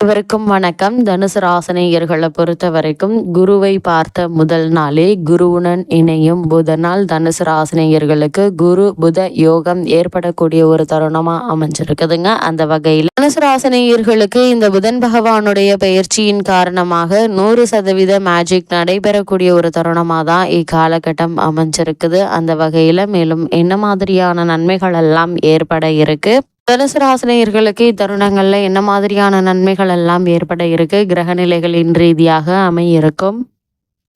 இவருக்கும் வணக்கம். தனுசு ராசினியர்களை பொறுத்த வரைக்கும் குருவை பார்த்த முதல் நாளே குருவுடன் இணையும் புதனால் தனுசு ராசினியர்களுக்கு குரு புத யோகம் ஏற்படக்கூடிய ஒரு தருணமா அமைஞ்சிருக்குதுங்க. அந்த வகையில் தனுசு ராசினியர்களுக்கு இந்த புதன் பகவானுடைய பயிற்சியின் காரணமாக 100% மேஜிக் நடைபெறக்கூடிய ஒரு தருணமாக தான் இக்காலகட்டம் அமைஞ்சிருக்குது. அந்த வகையில் மேலும் என்ன மாதிரியான நன்மைகள் எல்லாம் ஏற்பட இருக்கு, தனுசு ராசினியர்களுக்கு இத்தருணங்கள்ல என்ன மாதிரியான நன்மைகள் எல்லாம் ஏற்பட இருக்கு, கிரக நிலைகளின் ரீதியாக அமையிருக்கும்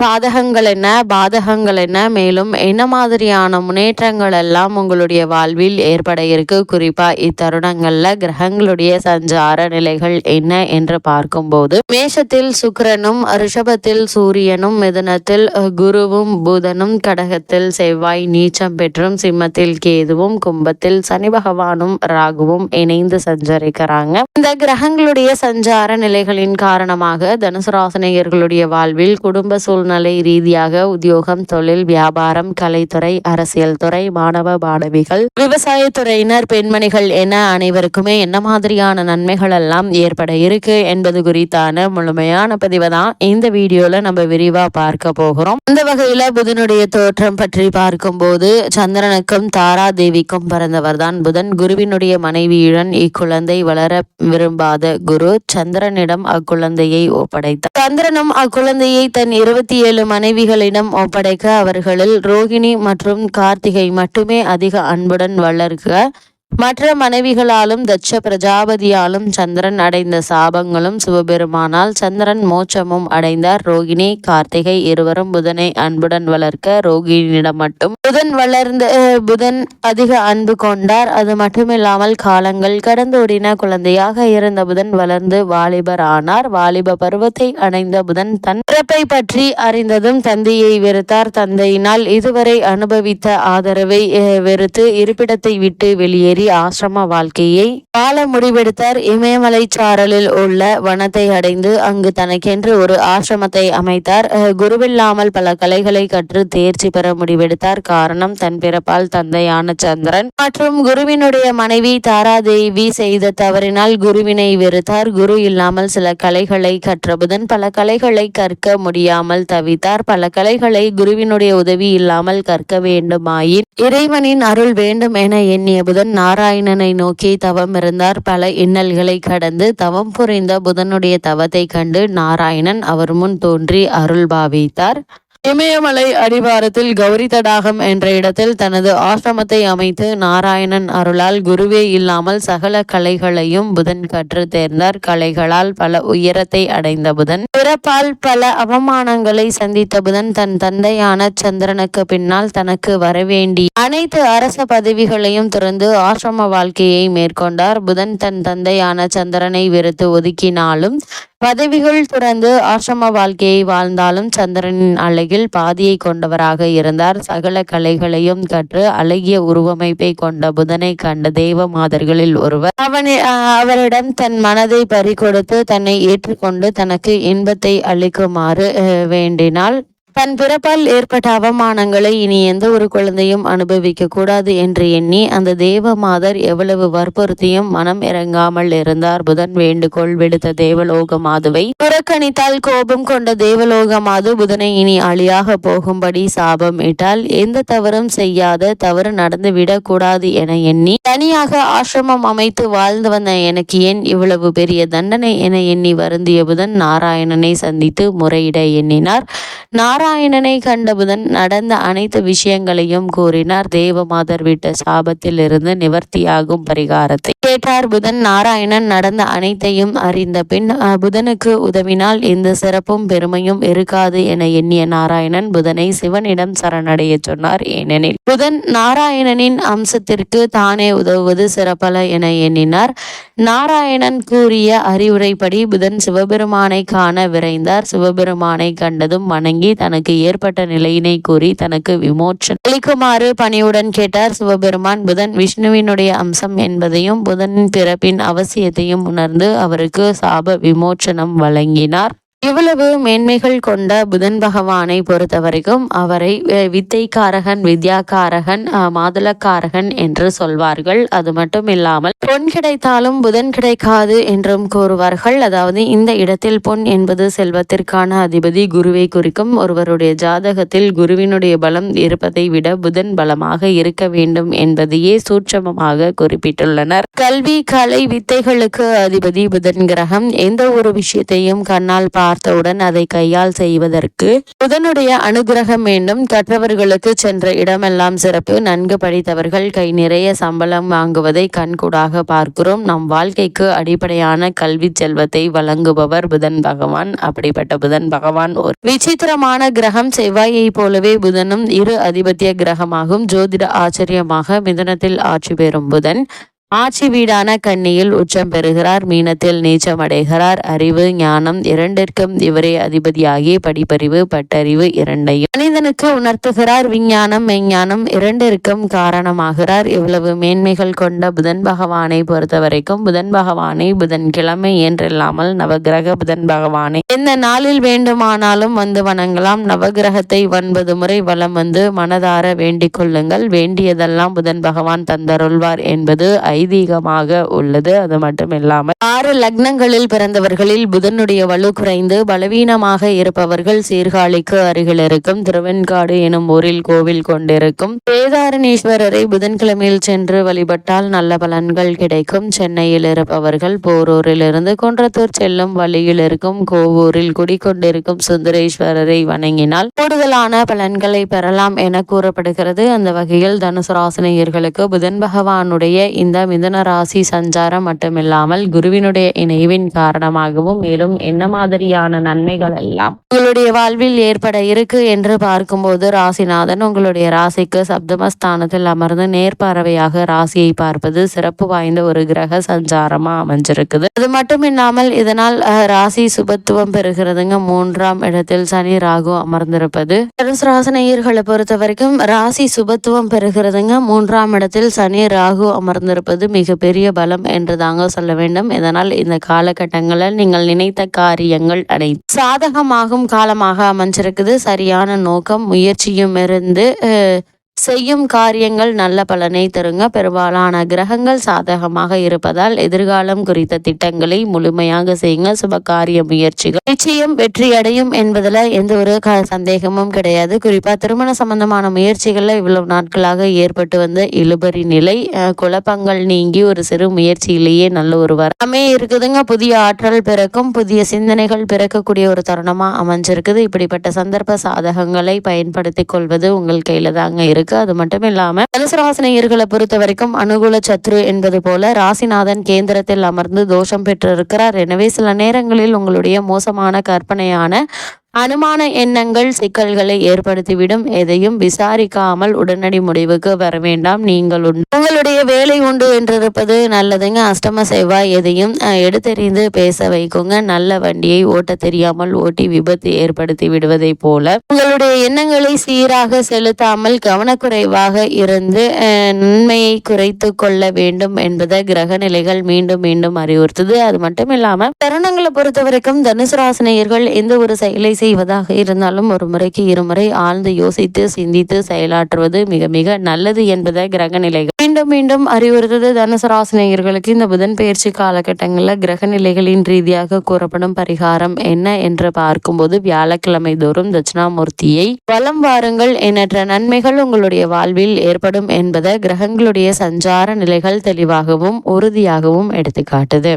சாதகங்கள் என்ன, பாதகங்கள் என்ன, மேலும் என்ன மாதிரியான முன்னேற்றங்கள் எல்லாம் உங்களுடைய வாழ்வில் ஏற்பட இருக்கு, குறிப்பா இத்தருணங்கள்ல கிரகங்களுடைய சஞ்சார நிலைகள் என்ன என்று பார்க்கும்போது மேஷத்தில் சுக்கிரனும், ரிஷபத்தில் சூரியனும், மிதுனத்தில் குருவும் புதனும், கடகத்தில் செவ்வாய் நீச்சம் பெற்றும், சிம்மத்தில் கேதுவும், கும்பத்தில் சனி பகவானும் ராகுவும் இணைந்து சஞ்சரிக்கிறாங்க. இந்த கிரகங்களுடைய சஞ்சார நிலைகளின் காரணமாக தனுசு ராசினியர்களுடைய வாழ்வில் குடும்ப சூழ்நிலை ரீதியாக உத்தியோகம், தொழில், வியாபாரம், கலைத்துறை, அரசியல் துறை, மாணவ மாணவிகள், விவசாயத்துறையினர், பெண்மணிகள் என அனைவருக்குமே என்ன மாதிரியான நன்மைகள் எல்லாம் ஏற்பட இருக்கு என்பது குறித்தான முழுமையான பதிவை தான் இந்த வீடியோல நம்ம விரிவா பார்க்க போகிறோம். இந்த வகையில புதனுடைய தோற்றம் பற்றி பார்க்கும்போது சந்திரனுக்கும் தாரா தேவிக்கும் பிறந்தவர் தான் புதன். குருவினுடைய மனைவியுடன் இக்குழந்தை வளர விரும்பாத குரு சந்திரனிடம் அக்குழந்தையை ஒப்படைத்தார். சந்திரனும் அக்குழந்தையை தன் 27 மனைவிகளிடம் ஒப்படைக்க அவர்களில் ரோகிணி மற்றும் கார்த்திகை மட்டுமே அதிக அன்புடன் வளர்க்க மற்ற மனைவிகளாலும் தட்ச பிரஜாபதியாலும் சந்திரன் அடைந்த சாபங்களும் சிவபெருமானால் சந்திரன் மோட்சமும் அடைந்தார். ரோகிணி கார்த்திகை இருவரும் புதனை அன்புடன் வளர்க்க ரோகிணியிடம் மட்டும் புதன் அதிக அன்பு கொண்டார். அது மட்டுமில்லாமல் காலங்கள் கடந்தோடின. குழந்தையாக இருந்த புதன் வளர்ந்து வாலிபர் ஆனார். வாலிப பருவத்தை அடைந்த புதன் தன் பிறப்பை பற்றி அறிந்ததும் தந்தையை வெறுத்தார். தந்தையினால் இதுவரை அனுபவித்த ஆதரவை வெறுத்து இருப்பிடத்தை விட்டு வெளியேறி ஆசிரம வாழ்க்கையை வாழ முடிவெடுத்தார். இமயமலை சாரலில் உள்ள வனத்தை அடைந்து அங்கு தனக்கென்று ஒரு ஆசிரமத்தை அமைத்தார். குருவில்லாமல் பல கலைகளை கற்று தேர்ச்சி பெற முடிவெடுத்தார். காரணம், தன் பிறப்பால் தந்தையான சந்திரன் மற்றும் குருவினுடைய மனைவி தாராதேவி செய்த தவறினால் குருவினை வெறுத்தார். குரு இல்லாமல் சில கலைகளை கற்ற புதன் பல கலைகளை கற்க முடியாமல் தவித்தார். பல கலைகளை குருவினுடைய உதவி இல்லாமல் கற்க வேண்டுமாயின் இறைவனின் அருள் வேண்டும் என எண்ணிய புதன் நாராயணனை நோக்கி தவம் இருந்தார். பல இன்னல்களை கடந்து தவம் புரிந்த புதனுடைய தவத்தை கண்டு நாராயணன் அவர் முன் தோன்றி அருள் பாவித்தார். இமயமலை அடிவாரத்தில் கௌரி தடாகம் என்ற இடத்தில் தனது ஆசிரமத்தை அமைத்து நாராயணன் அருளால் குருவே இல்லாமல் சகல கலைகளையும் புதன் கற்று தேர்ந்தார். கலைகளால் பல உயரத்தை அடைந்த புதன் பிறப்பால் பல அவமானங்களை சந்தித்த புதன் தன் தந்தையான சந்திரனுக்கு பின்னால் தனக்கு வரவேண்டி அனைத்து அரச பதவிகளையும் துறந்து ஆசிரம வாழ்க்கையை மேற்கொண்டார். புதன் தன் தந்தையான சந்திரனை வெறுத்து ஒதுக்கினாலும் பதவிகள் துறந்து ஆசிரம வாழ்க்கையை வாழ்ந்தாலும் சந்திரனின் அழகில் பாதியை கொண்டவராக இருந்தார். சகல கலைகளையும் கற்று அழகிய உருவமைப்பை கொண்ட புதனை கண்ட தேவ மாதர்களில் ஒருவர் அவரிடம் தன் மனதை பறிகொடுத்து தன்னை ஏற்றுக்கொண்டு தனக்கு இன்பத்தை அளிக்குமாறு வேண்டினாள். தன் பிறப்பால் ஏற்பட்ட அவமானங்களை இனி எந்த ஒரு குழந்தையும் அனுபவிக்க கூடாது என்று எண்ணி அந்த தேவ மாதர் எவ்வளவு வற்புறுத்தியும் மனம் இறங்காமல் இருந்தார். புதன் வேண்டுகோள் விடுத்த தேவலோக மாதுவை புறக்கணித்தால் கோபம் கொண்ட தேவலோக மாது புதனை இனி அழியாக போகும்படி சாபம் இட்டால் எந்த தவறும் செய்யாத தவறு நடந்துவிடக் கூடாது என எண்ணி தனியாக ஆசிரமம் அமைத்து வாழ்ந்து வந்த எனக்கு ஏன் இவ்வளவு பெரிய தண்டனை என எண்ணி வருந்திய புதன் நாராயணனை சந்தித்து முறையிட எண்ணினார். நாராயணனை கண்ட புதன் நடந்த அனைத்து விஷயங்களையும் கூறினார். தேவமாதர் விட்ட சாபத்தில் இருந்து நிவர்த்தியாகும் பரிகாரத்தை கேட்டார். புதன் நாராயணன் நடந்த அனைத்தையும் அறிந்த பின் புதனுக்கு உதவினால் எந்த சிறப்பும் பெருமையும் இருக்காது என எண்ணிய நாராயணன் புதனை சிவனிடம் சரணடைய சொன்னார். ஏனெனில் புதன் நாராயணனின் அம்சத்திற்கு தானே உதவுவது சிறப்பல என எண்ணினார். நாராயணன் கூறிய அறிவுரைப்படி புதன் சிவபெருமானை காண விரைந்தார். சிவபெருமானை கண்டதும் வணங்கி தனக்கு ஏற்பட்ட நிலையினை கூறி தனக்கு விமோச்சனம் அளிக்குமாறு பணியுடன் கேட்டார். சிவபெருமான் புதன் விஷ்ணுவினுடைய அம்சம் என்பதையும் புதனின் பிறப்பின் அவசியத்தையும் உணர்ந்து அவருக்கு சாப விமோச்சனம் வழங்கினார். இவ்வளவு மேன்மைகள் கொண்ட புதன் பகவானை பொறுத்த வரைக்கும் அவரை வித்தைக்காரகன், வித்யாக்காரகன், மாதுளக்காரகன் என்று சொல்வார்கள். அது மட்டும் இல்லாமல் பொன் கிடைத்தாலும் புதன் கிடைக்காது என்றும் கூறுவார்கள். அதாவது இந்த இடத்தில் பொன் என்பது செல்வத்திற்கான அதிபதி, குருவை குறிக்கும். ஒருவருடைய ஜாதகத்தில் குருவினுடைய பலம் இருப்பதை விட புதன் பலமாக இருக்க வேண்டும் என்பதையே சூட்சமமாக குறிப்பிட்டுள்ளனர். கல்வி, கலை, வித்தைகளுக்கு அதிபதி புதன் கிரகம். எந்த ஒரு விஷயத்தையும் கண்ணால் பார்த்தவுடன் அதை கையால் செய்வதற்கு புதனுடைய அனுகிரகம் வேண்டும். கற்றவர்களுக்கு சென்ற இடமெல்லாம் சிறப்பு. நன்கு படித்தவர்கள் கை நிறைய சம்பளம் வாங்குவதை கண்கூடாக பார்க்கிறோம். நம் வாழ்க்கைக்கு அடிப்படையான கல்வி செல்வத்தை வழங்குபவர் புதன் பகவான். அப்படிப்பட்ட புதன் பகவான் ஒரு விசித்திரமான கிரகம். செவ்வாயை போலவே புதனும் இரு அதிபத்திய கிரகமாகும். ஜோதிட ஆச்சரியமாக மிதுனத்தில் ஆட்சி பெறும் புதன் ஆட்சி வீடான கன்னியில் உச்சம் பெறுகிறார். மீனத்தில் நீச்சமடைகிறார். அறிவு, ஞானம் இரண்டிற்கும் இவரே அதிபதியாகி படிப்பறிவு, பட்டறிவு இரண்டையும் மனிதனுக்கு உணர்த்துகிறார். விஞ்ஞானம், மெஞ்ஞானம் இரண்டிற்கும் காரணமாகிறார். இவ்வளவு மேன்மைகள் கொண்ட புதன் பகவானை பொறுத்த வரைக்கும் புதன் பகவானை புதன் கிழமை என்றில்லாமல் நவகிரக புதன் பகவானை எந்த நாளில் வேண்டுமானாலும் வந்து வணங்கலாம். நவகிரகத்தை 9 முறை வலம் வந்து மனதார வேண்டிக் கொள்ளுங்கள். வேண்டியதெல்லாம் புதன் பகவான் தந்தருள்வார் என்பது ஐதீகமாக உள்ளது. அது மட்டும் இல்லாமல் 6 லக்னங்களில் பிறந்தவர்களில் புதனுடைய வலு குறைந்து பலவீனமாக இருப்பவர்கள் சீர்காழிக்கு அருகில் இருக்கும் திருவெண்காடு எனும் ஊரில் கோவில் கொண்டிருக்கும் வேதாரணீஸ்வரரை புதன்கிழமையில் சென்று வழிபட்டால் நல்ல பலன்கள் கிடைக்கும். சென்னையில் இருப்பவர்கள் போரூரில் இருந்து குன்றத்தூர் செல்லும் வழியில் இருக்கும் கோவூரில் குடிக்கொண்டிருக்கும் சுந்தரேஸ்வரரை வணங்கினால் கூடுதலான பலன்களை பெறலாம் என கூறப்படுகிறது. அந்த வகையில் தனுசு ராசினியர்களுக்கு புதன் பகவானுடைய இந்த மிதுன ராசி சஞ்சாரம் மட்டுமில்லாமல் குருவினுடைய இணைவின் காரணமாகவும் மேலும் என்ன மாதிரியான நன்மைகள் எல்லாம் உங்களுடைய வாழ்வில் ஏற்பட இருக்கு என்று பார்க்கும்போது, ராசிநாதன் உங்களுடைய ராசிக்கு சப்தமஸ்தானத்தில் அமர்ந்து நேர்பார்வையாக ராசியை பார்ப்பது சிறப்பு வாய்ந்த ஒரு கிரக சஞ்சாரமா அமைஞ்சிருக்குது. அது மட்டும் இல்லாமல் இதனால் ராசி சுபத்துவம் பெறுகிறதுங்க. 3ஆம் இடத்தில் சனி ராகு அமர்ந்திருப்பது தனுசு ராசினியர்களை பொறுத்த வரைக்கும் ராசி சுபத்துவம் பெறுகிறதுங்க. 3ஆம் இடத்தில் சனி ராகு அமர்ந்திருப்பது மிகப்பெரிய பலம் என்று தாங்க சொல்ல வேண்டும். இதனால் இந்த காலகட்டங்களில் நீங்கள் நினைத்த காரியங்கள் அனைத்து சாதகமாகும் காலமாக அமைஞ்சிருக்குது. சரியான நோக்கம், முயற்சியும் இருந்து செய்யும் காரியங்கள் நல்ல பலனை தருங்க. பெரும்பாலான கிரகங்கள் சாதகமாக இருப்பதால் எதிர்காலம் குறித்த திட்டங்களை முழுமையாக செய்யுங்க. சுப காரிய முயற்சிகள் நிச்சயம் வெற்றி அடையும் என்பதில் எந்த ஒரு சந்தேகமும் கிடையாது. குறிப்பா திருமண சம்பந்தமான முயற்சிகள்ல இவ்வளவு நாட்களாக ஏற்பட்டு வந்த இழுபறி நிலை, குழப்பங்கள் நீங்கி ஒரு சிறு முயற்சியிலேயே நல்ல ஒரு வரமே இருக்குதுங்க. புதிய ஆற்றல் பிறக்கும், புதிய சிந்தனைகள் பிறக்கக்கூடிய ஒரு தருணமா அமைஞ்சிருக்குது. இப்படிப்பட்ட சந்தர்ப்ப சாதகங்களை பயன்படுத்தி கொள்வது உங்கள் கையில தாங்க இருக்கு. அது மட்டும் இல்லாம தனுசு ராசினியர்களை பொறுத்த வரைக்கும் அனுகூல சத்ரு என்பது போல ராசிநாதன் கேந்திரத்தில் அமர்ந்து தோஷம் பெற்றிருக்கிறார். எனவே சில நேரங்களில் உங்களுடைய மோசமான கற்பனையான அனுமான எண்ணங்கள் சிக்கல்களை ஏற்படுத்திவிடும். எதையும் விசாரிக்காமல் உடனடி முடிவுக்கு வர வேண்டாம். நீங்கள் உங்களுடைய வேலை உண்டு என்றிருப்பது நல்லதுங்க. அஷ்டம செவ்வாய் எதையும் எடுத்தெறிந்து பேச வைக்குங்க. நல்ல வண்டியை ஓட்ட தெரியாமல் ஓட்டி விபத்து ஏற்படுத்தி விடுவதை போல உங்களுடைய எண்ணங்களை சீராக செலுத்தாமல் கவனக்குறைவாக இருந்து நன்மையை குறைத்து கொள்ள வேண்டும் என்பதை கிரக நிலைகள் மீண்டும் மீண்டும் அறிவுறுத்துது. அது மட்டும் இல்லாம தருணங்களை பொறுத்த வரைக்கும் தனுசு ராசினியர்கள் எந்த ஒரு செயலை செய்வதாக இருந்தாலும் ஒரு முறைக்கு இருமுறை ஆழ்ந்து யோசித்து சிந்தித்து செயலாற்றுவது மிக மிக நல்லது என்பதை கிரக நிலைகள் மீண்டும் மீண்டும் அறிவுறுத்தது. தனுசு ராசினியர்களுக்கு இந்த புதன் பயிற்சி காலகட்டங்களில் கிரக நிலைகளின் ரீதியாக கூறப்படும் பரிகாரம் என்ன என்று பார்க்கும்போது, வியாழக்கிழமை தோறும் தட்சிணாமூர்த்தியை வலம் வாருங்கள். எண்ணற்ற நன்மைகள் உங்களுடைய வாழ்வில் ஏற்படும் என்பதை கிரகங்களுடைய சஞ்சார நிலைகள் தெளிவாகவும் உறுதியாகவும் எடுத்துக்காட்டுது.